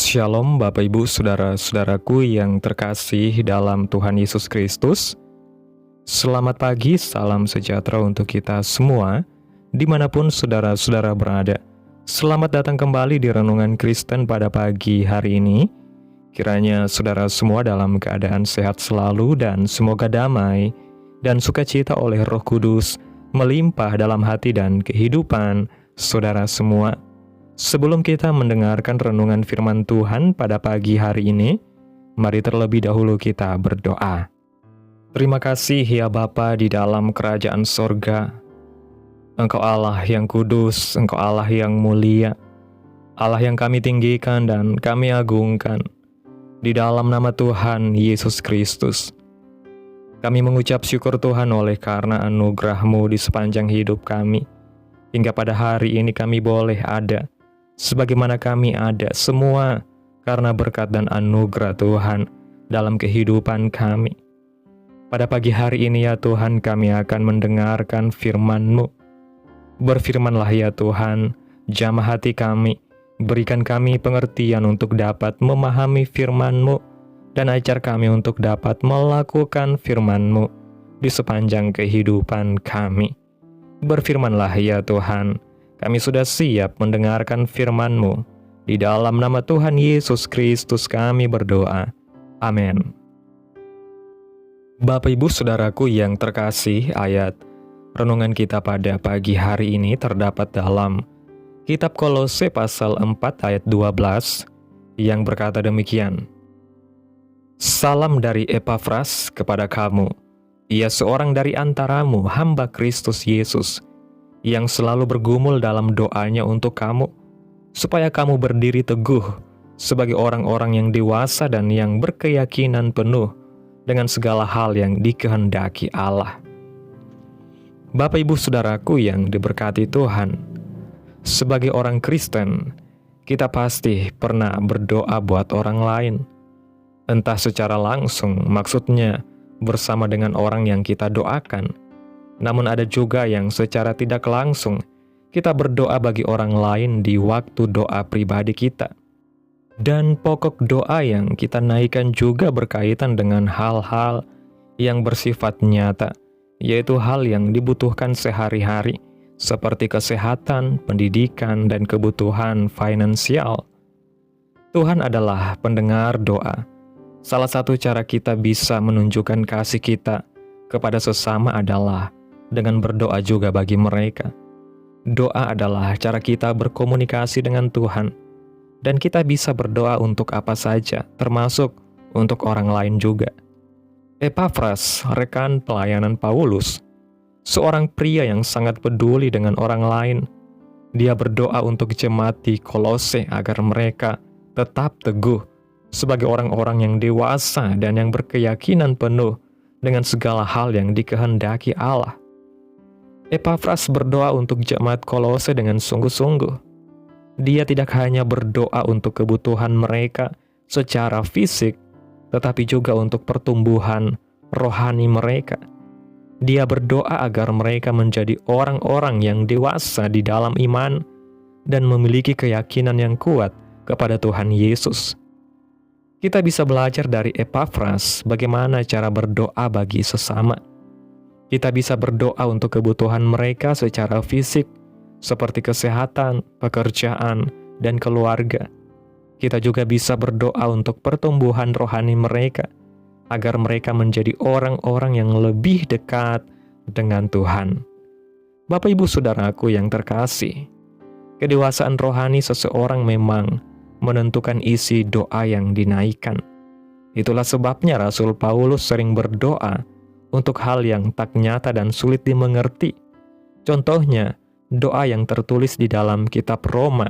Shalom Bapak Ibu Saudara-saudaraku yang terkasih dalam Tuhan Yesus Kristus. Selamat pagi, salam sejahtera untuk kita semua, dimanapun saudara-saudara berada. Selamat datang kembali di Renungan Kristen pada pagi hari ini. Kiranya saudara semua dalam keadaan sehat selalu dan semoga damai dan sukacita oleh Roh Kudus melimpah dalam hati dan kehidupan saudara semua. Sebelum kita mendengarkan renungan firman Tuhan pada pagi hari ini, mari terlebih dahulu kita berdoa. Terima kasih ya Bapa di dalam kerajaan sorga. Engkau Allah yang kudus, Engkau Allah yang mulia, Allah yang kami tinggikan dan kami agungkan. Di dalam nama Tuhan Yesus Kristus, kami mengucap syukur Tuhan oleh karena anugerah-Mu di sepanjang hidup kami. Hingga pada hari ini kami boleh ada sebagaimana kami ada semua karena berkat dan anugerah Tuhan dalam kehidupan kami. Pada pagi hari ini ya Tuhan, kami akan mendengarkan firman-Mu. Berfirmanlah ya Tuhan, jamah hati kami, berikan kami pengertian untuk dapat memahami firman-Mu, dan ajar kami untuk dapat melakukan firman-Mu di sepanjang kehidupan kami. Berfirmanlah ya Tuhan, kami sudah siap mendengarkan firman-Mu. Di dalam nama Tuhan Yesus Kristus kami berdoa. Amin. Bapak Ibu Saudaraku yang terkasih, ayat renungan kita pada pagi hari ini terdapat dalam Kitab Kolose pasal 4 ayat 12 yang berkata demikian. Salam dari Epafras kepada kamu. Ia seorang dari antaramu, hamba Kristus Yesus, yang selalu bergumul dalam doanya untuk kamu, supaya kamu berdiri teguh sebagai orang-orang yang dewasa dan yang berkeyakinan penuh dengan segala hal yang dikehendaki Allah. Bapak Ibu Saudaraku yang diberkati Tuhan, sebagai orang Kristen, kita pasti pernah berdoa buat orang lain. Entah secara langsung, maksudnya bersama dengan orang yang kita doakan. Namun ada juga yang secara tidak langsung kita berdoa bagi orang lain di waktu doa pribadi kita. Dan pokok doa yang kita naikkan juga berkaitan dengan hal-hal yang bersifat nyata, yaitu hal yang dibutuhkan sehari-hari, seperti kesehatan, pendidikan, dan kebutuhan finansial. Tuhan adalah pendengar doa. Salah satu cara kita bisa menunjukkan kasih kita kepada sesama adalah dengan berdoa juga bagi mereka. Doa adalah cara kita berkomunikasi dengan Tuhan, dan kita bisa berdoa untuk apa saja, termasuk untuk orang lain juga. Epafras, rekan pelayanan Paulus, seorang pria yang sangat peduli dengan orang lain. Dia berdoa untuk jemaat di Kolose agar mereka tetap teguh sebagai orang-orang yang dewasa dan yang berkeyakinan penuh dengan segala hal yang dikehendaki Allah. Epafras berdoa untuk jemaat Kolose dengan sungguh-sungguh. Dia tidak hanya berdoa untuk kebutuhan mereka secara fisik, tetapi juga untuk pertumbuhan rohani mereka. Dia berdoa agar mereka menjadi orang-orang yang dewasa di dalam iman dan memiliki keyakinan yang kuat kepada Tuhan Yesus. Kita bisa belajar dari Epafras bagaimana cara berdoa bagi sesama. Kita bisa berdoa untuk kebutuhan mereka secara fisik, seperti kesehatan, pekerjaan, dan keluarga. Kita juga bisa berdoa untuk pertumbuhan rohani mereka, agar mereka menjadi orang-orang yang lebih dekat dengan Tuhan. Bapak Ibu Saudaraku yang terkasih, kedewasaan rohani seseorang memang menentukan isi doa yang dinaikkan. Itulah sebabnya Rasul Paulus sering berdoa untuk hal yang tak nyata dan sulit dimengerti. Contohnya, doa yang tertulis di dalam kitab Roma,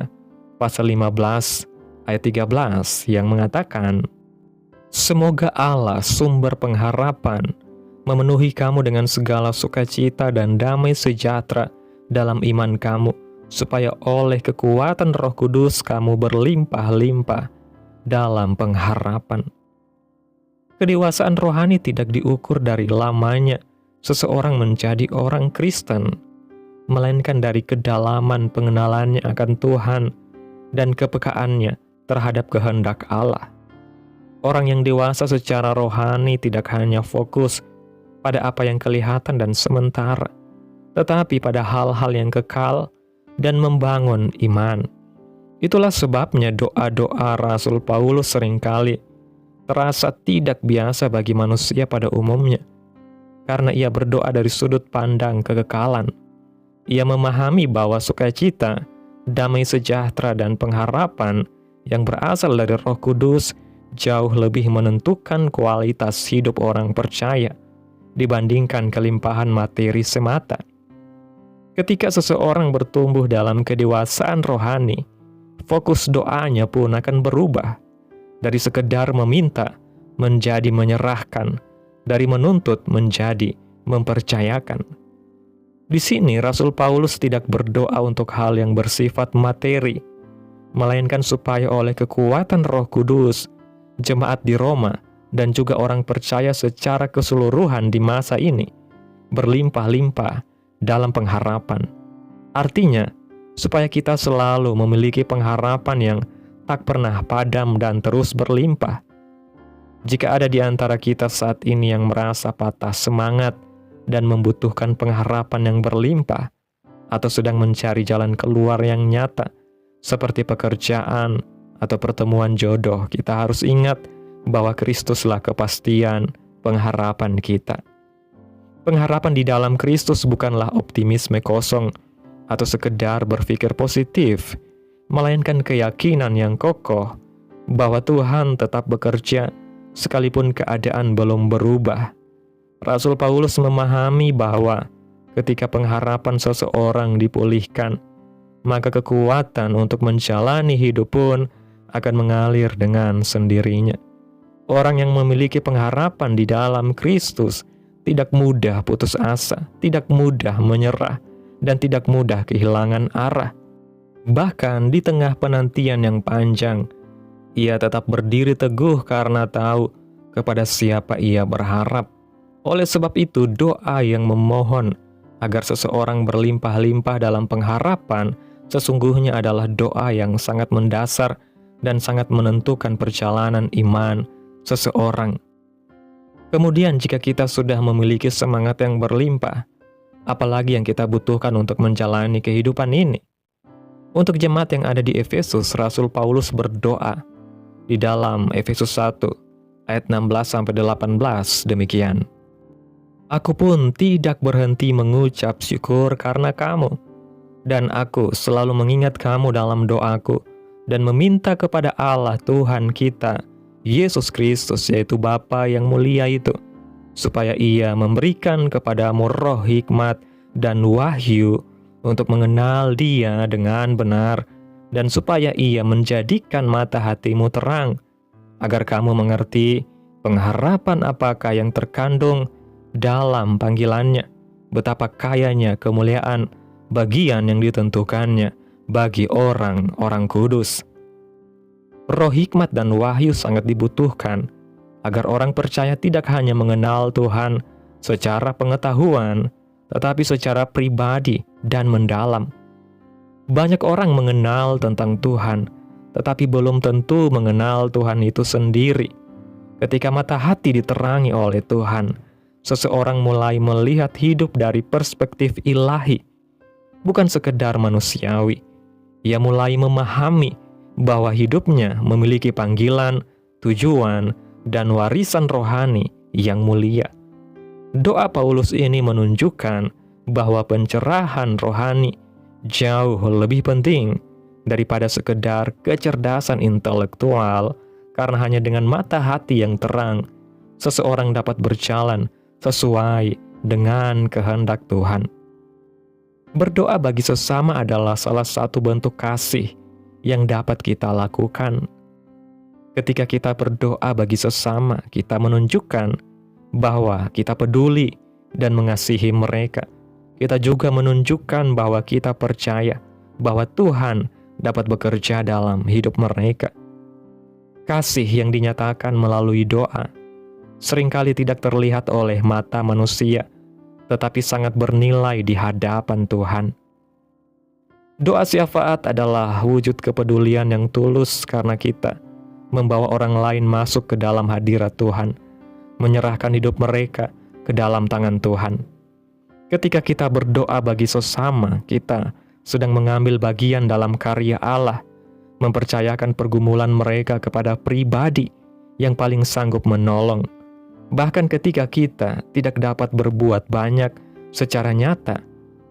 pasal 15, ayat 13, yang mengatakan, semoga Allah sumber pengharapan memenuhi kamu dengan segala sukacita dan damai sejahtera dalam iman kamu, supaya oleh kekuatan Roh Kudus kamu berlimpah-limpah dalam pengharapan. Kedewasaan rohani tidak diukur dari lamanya seseorang menjadi orang Kristen, melainkan dari kedalaman pengenalannya akan Tuhan dan kepekaannya terhadap kehendak Allah. Orang yang dewasa secara rohani tidak hanya fokus pada apa yang kelihatan dan sementara, tetapi pada hal-hal yang kekal dan membangun iman. Itulah sebabnya doa-doa Rasul Paulus seringkali terasa tidak biasa bagi manusia pada umumnya, karena ia berdoa dari sudut pandang kekekalan. Ia memahami bahwa sukacita, damai sejahtera, dan pengharapan yang berasal dari Roh Kudus jauh lebih menentukan kualitas hidup orang percaya dibandingkan kelimpahan materi semata. Ketika seseorang bertumbuh dalam kedewasaan rohani, fokus doanya pun akan berubah dari sekedar meminta menjadi menyerahkan, dari menuntut menjadi mempercayakan. Di sini Rasul Paulus tidak berdoa untuk hal yang bersifat materi, melainkan supaya oleh kekuatan Roh Kudus, jemaat di Roma dan juga orang percaya secara keseluruhan di masa ini berlimpah-limpah dalam pengharapan. Artinya, supaya kita selalu memiliki pengharapan yang tak pernah padam dan terus berlimpah. Jika ada di antara kita saat ini yang merasa patah semangat dan membutuhkan pengharapan yang berlimpah, atau sedang mencari jalan keluar yang nyata, seperti pekerjaan atau pertemuan jodoh, kita harus ingat bahwa Kristuslah kepastian pengharapan kita. Pengharapan di dalam Kristus bukanlah optimisme kosong atau sekedar berpikir positif, melainkan keyakinan yang kokoh bahwa Tuhan tetap bekerja sekalipun keadaan belum berubah. Rasul Paulus memahami bahwa ketika pengharapan seseorang dipulihkan, maka kekuatan untuk menjalani hidup pun akan mengalir dengan sendirinya. Orang yang memiliki pengharapan di dalam Kristus tidak mudah putus asa, tidak mudah menyerah, dan tidak mudah kehilangan arah. Bahkan di tengah penantian yang panjang, ia tetap berdiri teguh karena tahu kepada siapa ia berharap. Oleh sebab itu, doa yang memohon agar seseorang berlimpah-limpah dalam pengharapan sesungguhnya adalah doa yang sangat mendasar dan sangat menentukan perjalanan iman seseorang. Kemudian jika kita sudah memiliki semangat yang berlimpah, apalagi yang kita butuhkan untuk menjalani kehidupan ini? Untuk jemaat yang ada di Efesus, Rasul Paulus berdoa di dalam Efesus 1 ayat 16-18 demikian. Aku pun tidak berhenti mengucap syukur karena kamu, dan aku selalu mengingat kamu dalam doaku dan meminta kepada Allah Tuhan kita, Yesus Kristus, yaitu Bapa yang mulia itu, supaya Ia memberikan kepadamu roh hikmat dan wahyu untuk mengenal Dia dengan benar, dan supaya Ia menjadikan mata hatimu terang, agar kamu mengerti pengharapan apakah yang terkandung dalam panggilannya, betapa kayanya kemuliaan bagian yang ditentukannya bagi orang-orang kudus. Roh hikmat dan wahyu sangat dibutuhkan agar orang percaya tidak hanya mengenal Tuhan secara pengetahuan, tetapi secara pribadi dan mendalam. Banyak orang mengenal tentang Tuhan, tetapi belum tentu mengenal Tuhan itu sendiri. Ketika mata hati diterangi oleh Tuhan, seseorang mulai melihat hidup dari perspektif ilahi, bukan sekedar manusiawi. Ia mulai memahami bahwa hidupnya memiliki panggilan, tujuan, dan warisan rohani yang mulia. Doa Paulus ini menunjukkan bahwa pencerahan rohani jauh lebih penting daripada sekedar kecerdasan intelektual, karena hanya dengan mata hati yang terang, seseorang dapat berjalan sesuai dengan kehendak Tuhan. Berdoa bagi sesama adalah salah satu bentuk kasih yang dapat kita lakukan. Ketika kita berdoa bagi sesama, kita menunjukkan bahwa kita peduli dan mengasihi mereka. Kita juga menunjukkan bahwa kita percaya bahwa Tuhan dapat bekerja dalam hidup mereka. Kasih yang dinyatakan melalui doa seringkali tidak terlihat oleh mata manusia, tetapi sangat bernilai di hadapan Tuhan. Doa syafaat adalah wujud kepedulian yang tulus karena kita membawa orang lain masuk ke dalam hadirat Tuhan, menyerahkan hidup mereka ke dalam tangan Tuhan. Ketika kita berdoa bagi sesama, kita sedang mengambil bagian dalam karya Allah, mempercayakan pergumulan mereka kepada pribadi yang paling sanggup menolong. Bahkan ketika kita tidak dapat berbuat banyak secara nyata,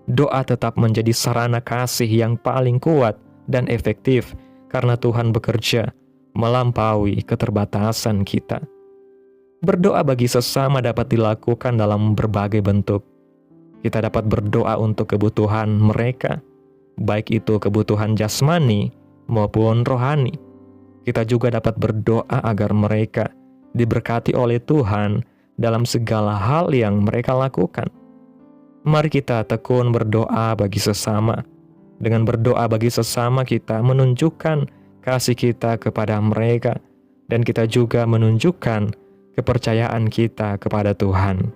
doa tetap menjadi sarana kasih yang paling kuat dan efektif karena Tuhan bekerja melampaui keterbatasan kita. Berdoa bagi sesama dapat dilakukan dalam berbagai bentuk. Kita dapat berdoa untuk kebutuhan mereka, baik itu kebutuhan jasmani maupun rohani. Kita juga dapat berdoa agar mereka diberkati oleh Tuhan dalam segala hal yang mereka lakukan. Mari kita tekun berdoa bagi sesama. Dengan berdoa bagi sesama, kita menunjukkan kasih kita kepada mereka, dan kita juga menunjukkan kepercayaan kita kepada Tuhan.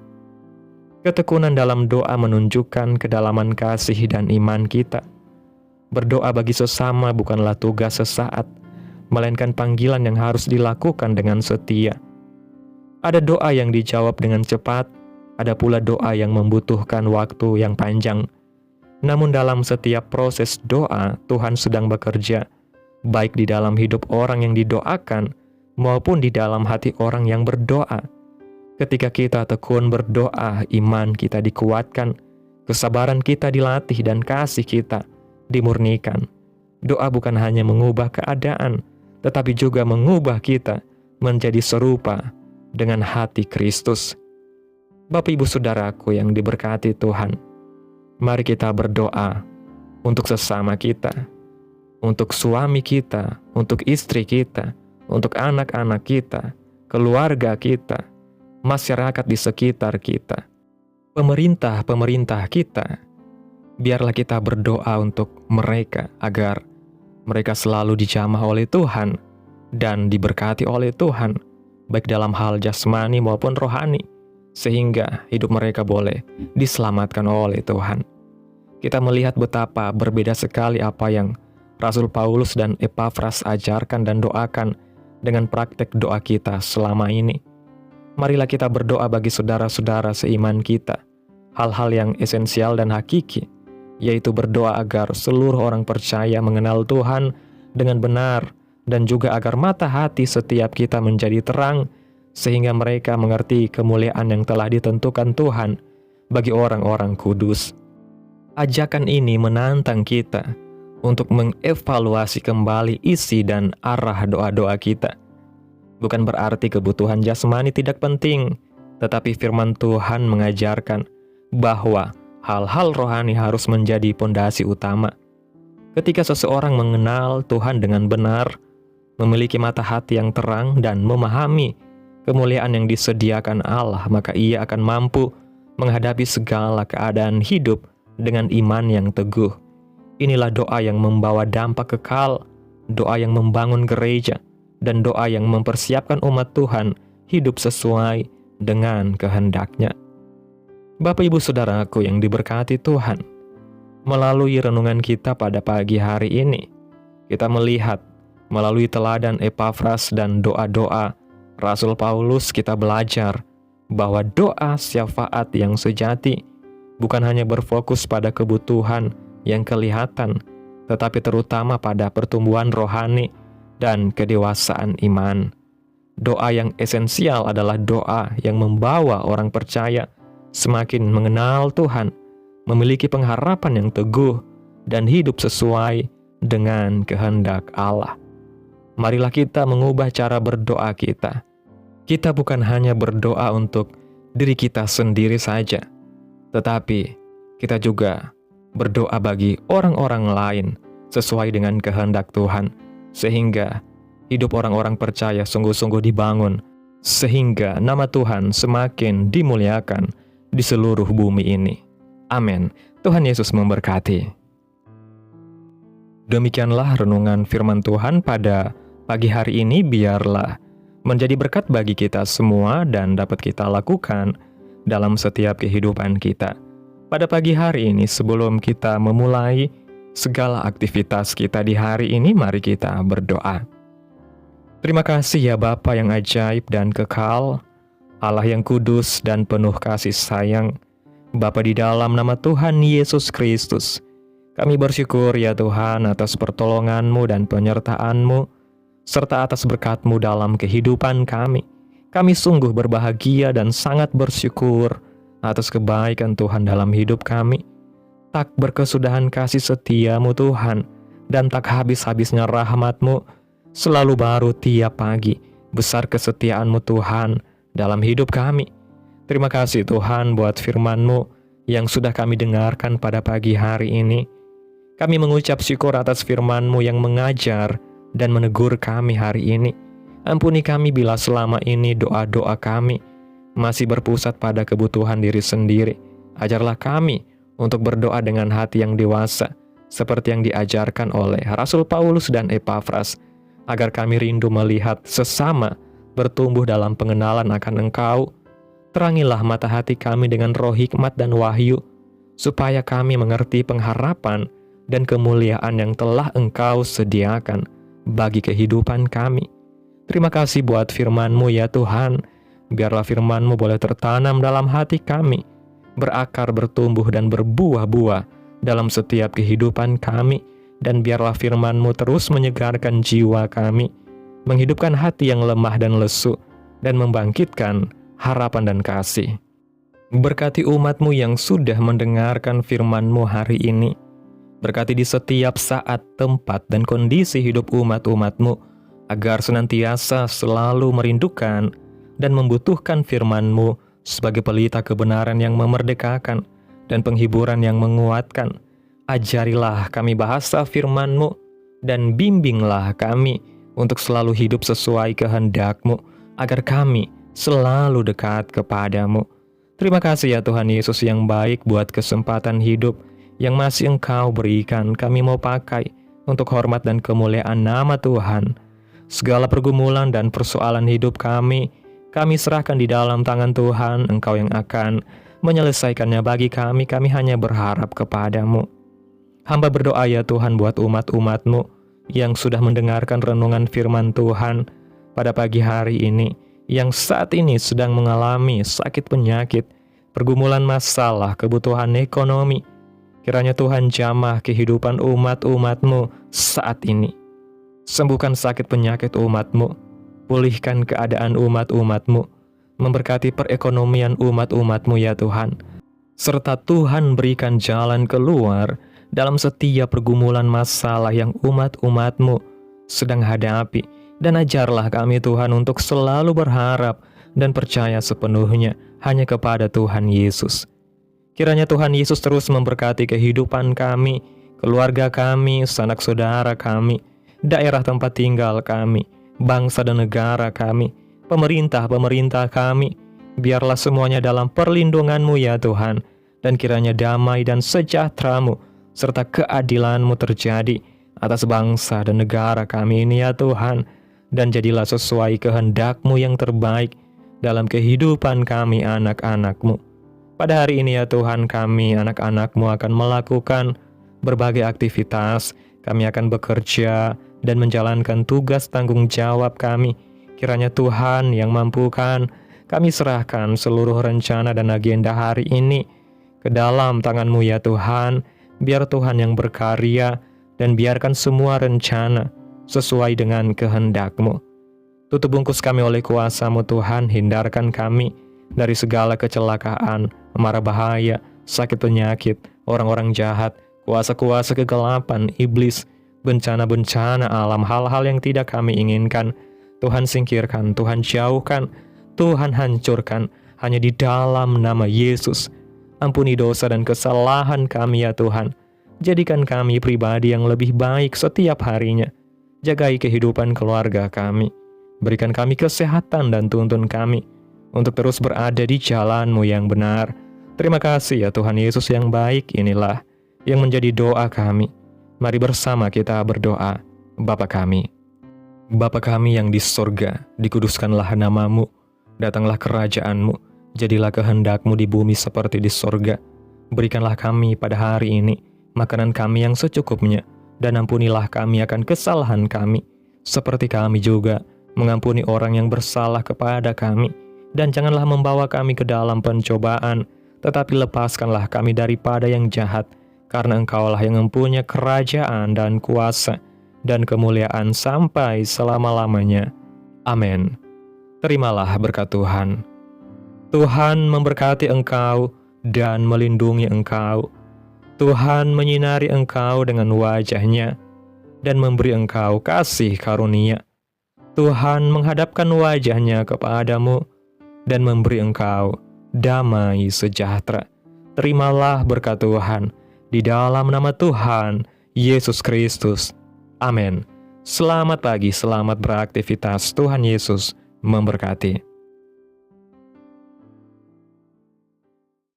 Ketekunan dalam doa menunjukkan kedalaman kasih dan iman kita. Berdoa bagi sesama bukanlah tugas sesaat, melainkan panggilan yang harus dilakukan dengan setia. Ada doa yang dijawab dengan cepat, ada pula doa yang membutuhkan waktu yang panjang. Namun dalam setiap proses doa, Tuhan sedang bekerja, baik di dalam hidup orang yang didoakan, maupun di dalam hati orang yang berdoa. Ketika kita tekun berdoa, iman kita dikuatkan, kesabaran kita dilatih, dan kasih kita dimurnikan. Doa bukan hanya mengubah keadaan, tetapi juga mengubah kita menjadi serupa dengan hati Kristus. Bapak Ibu Saudaraku yang diberkati Tuhan, mari kita berdoa untuk sesama kita, untuk suami kita, untuk istri kita, untuk anak-anak kita, keluarga kita, masyarakat di sekitar kita, pemerintah kita. Biarlah kita berdoa untuk mereka agar mereka selalu dijamah oleh Tuhan dan diberkati oleh Tuhan, baik dalam hal jasmani maupun rohani, sehingga hidup mereka boleh diselamatkan oleh Tuhan. Kita melihat betapa berbeda sekali apa yang Rasul Paulus dan Epafras ajarkan dan doakan dengan praktek doa kita selama ini. Marilah kita berdoa bagi saudara-saudara seiman kita, hal-hal yang esensial dan hakiki, yaitu berdoa agar seluruh orang percaya mengenal Tuhan dengan benar, dan juga agar mata hati setiap kita menjadi terang, sehingga mereka mengerti kemuliaan yang telah ditentukan Tuhan bagi orang-orang kudus. Ajakan ini menantang kita untuk mengevaluasi kembali isi dan arah doa-doa kita. Bukan berarti kebutuhan jasmani tidak penting, tetapi firman Tuhan mengajarkan bahwa hal-hal rohani harus menjadi pondasi utama. Ketika seseorang mengenal Tuhan dengan benar, memiliki mata hati yang terang, dan memahami kemuliaan yang disediakan Allah, maka ia akan mampu menghadapi segala keadaan hidup dengan iman yang teguh. Inilah doa yang membawa dampak kekal, doa yang membangun gereja, dan doa yang mempersiapkan umat Tuhan hidup sesuai dengan kehendak-Nya. Bapak Ibu Saudaraku yang diberkati Tuhan, melalui renungan kita pada pagi hari ini, kita melihat melalui teladan Epafras dan doa-doa Rasul Paulus, kita belajar bahwa doa syafaat yang sejati bukan hanya berfokus pada kebutuhan yang kelihatan, tetapi terutama pada pertumbuhan rohani dan kedewasaan iman. Doa yang esensial adalah doa yang membawa orang percaya semakin mengenal Tuhan, memiliki pengharapan yang teguh, dan hidup sesuai dengan kehendak Allah. Marilah kita mengubah cara berdoa kita. Kita bukan hanya berdoa untuk diri kita sendiri saja, tetapi kita juga berdoa bagi orang-orang lain sesuai dengan kehendak Tuhan, sehingga hidup orang-orang percaya sungguh-sungguh dibangun, sehingga nama Tuhan semakin dimuliakan di seluruh bumi ini. Amin. Tuhan Yesus memberkati. Demikianlah renungan firman Tuhan pada pagi hari ini. Biarlah menjadi berkat bagi kita semua dan dapat kita lakukan dalam setiap kehidupan kita. Pada pagi hari ini, sebelum kita memulai segala aktivitas kita di hari ini, mari kita berdoa. Terima kasih ya Bapa yang ajaib dan kekal, Allah yang kudus dan penuh kasih sayang. Bapa, di dalam nama Tuhan Yesus Kristus, kami bersyukur ya Tuhan atas pertolongan-Mu dan penyertaan-Mu, serta atas berkat-Mu dalam kehidupan kami. Kami sungguh berbahagia dan sangat bersyukur atas kebaikan Tuhan dalam hidup kami. Tak berkesudahan kasih setia-Mu Tuhan, dan tak habis-habisnya rahmat-Mu, selalu baru tiap pagi. Besar kesetiaan-Mu Tuhan dalam hidup kami. Terima kasih Tuhan buat firman-Mu yang sudah kami dengarkan pada pagi hari ini. Kami mengucap syukur atas firman-Mu yang mengajar dan menegur kami hari ini. Ampuni kami bila selama ini doa-doa kami masih berpusat pada kebutuhan diri sendiri. Ajarlah kami untuk berdoa dengan hati yang dewasa, seperti yang diajarkan oleh Rasul Paulus dan Epafras, agar kami rindu melihat sesama bertumbuh dalam pengenalan akan Engkau. Terangilah mata hati kami dengan roh hikmat dan wahyu, supaya kami mengerti pengharapan dan kemuliaan yang telah Engkau sediakan bagi kehidupan kami. Terima kasih buat firman-Mu ya Tuhan. Biarlah firman-Mu boleh tertanam dalam hati kami, berakar, bertumbuh, dan berbuah-buah dalam setiap kehidupan kami. Dan biarlah firman-Mu terus menyegarkan jiwa kami, menghidupkan hati yang lemah dan lesu, dan membangkitkan harapan dan kasih. Berkati umat-Mu yang sudah mendengarkan firman-Mu hari ini. Berkati di setiap saat, tempat, dan kondisi hidup umat-umat-Mu, agar senantiasa selalu merindukan dan membutuhkan firman-Mu sebagai pelita kebenaran yang memerdekakan dan penghiburan yang menguatkan. Ajarilah kami bahasa firman-Mu, dan bimbinglah kami untuk selalu hidup sesuai kehendak-Mu, agar kami selalu dekat kepadamu. Terima kasih ya Tuhan Yesus yang baik buat kesempatan hidup yang masih Engkau berikan. Kami mau pakai untuk hormat dan kemuliaan nama Tuhan. Segala pergumulan dan persoalan hidup kami serahkan di dalam tangan Tuhan. Engkau yang akan menyelesaikannya bagi kami. Kami hanya berharap kepadamu. Hamba berdoa ya Tuhan buat umat-umat-Mu yang sudah mendengarkan renungan firman Tuhan pada pagi hari ini, yang saat ini sedang mengalami sakit penyakit, pergumulan masalah, kebutuhan ekonomi. Kiranya Tuhan jamah kehidupan umat-umat-Mu saat ini. Sembuhkan sakit penyakit umat-Mu, pulihkan keadaan umat-umat-Mu, memberkati perekonomian umat-umat-Mu ya Tuhan. Serta Tuhan berikan jalan keluar dalam setiap pergumulan masalah yang umat-umat-Mu sedang hadapi. Dan ajarlah kami Tuhan untuk selalu berharap dan percaya sepenuhnya hanya kepada Tuhan Yesus. Kiranya Tuhan Yesus terus memberkati kehidupan kami, keluarga kami, sanak saudara kami, daerah tempat tinggal kami, bangsa dan negara kami, pemerintah kami. Biarlah semuanya dalam perlindungan-Mu ya Tuhan, dan kiranya damai dan sejahtera-Mu serta keadilan-Mu terjadi atas bangsa dan negara kami ini ya Tuhan. Dan jadilah sesuai kehendak-Mu yang terbaik dalam kehidupan kami anak-anak-Mu. Pada hari ini ya Tuhan, kami anak-anak-Mu akan melakukan berbagai aktivitas. Kami akan bekerja dan menjalankan tugas tanggung jawab kami. Kiranya Tuhan yang mampukan. Kami serahkan seluruh rencana dan agenda hari ini ke dalam tangan-Mu ya Tuhan. Biar Tuhan yang berkarya, dan biarkan semua rencana sesuai dengan kehendak-Mu. Tutup bungkus kami oleh kuasa-Mu Tuhan. Hindarkan kami dari segala kecelakaan, mara bahaya, sakit penyakit, orang-orang jahat, kuasa-kuasa kegelapan, iblis, bencana-bencana alam, hal-hal yang tidak kami inginkan. Tuhan singkirkan, Tuhan jauhkan, Tuhan hancurkan, hanya di dalam nama Yesus. Ampuni dosa dan kesalahan kami ya Tuhan. Jadikan kami pribadi yang lebih baik setiap harinya. Jagai kehidupan keluarga kami. Berikan kami kesehatan dan tuntun kami untuk terus berada di jalan-Mu yang benar. Terima kasih ya Tuhan Yesus yang baik. Inilah yang menjadi doa kami. Mari bersama kita berdoa. Bapa kami yang di sorga, dikuduskanlah nama-Mu. Datanglah kerajaan-Mu. Jadilah kehendak-Mu di bumi seperti di sorga. Berikanlah kami pada hari ini makanan kami yang secukupnya, dan ampunilah kami akan kesalahan kami, seperti kami juga mengampuni orang yang bersalah kepada kami. Dan janganlah membawa kami ke dalam pencobaan, tetapi lepaskanlah kami daripada yang jahat, karena Engkaulah yang mempunyai kerajaan dan kuasa dan kemuliaan sampai selama-lamanya. Amin. Terimalah berkat Tuhan. Tuhan memberkati engkau dan melindungi engkau. Tuhan menyinari engkau dengan wajah-Nya dan memberi engkau kasih karunia. Tuhan menghadapkan wajah-Nya kepadamu dan memberi engkau damai sejahtera. Terimalah berkat Tuhan di dalam nama Tuhan Yesus Kristus. Amin. Selamat pagi, selamat beraktivitas. Tuhan Yesus memberkati.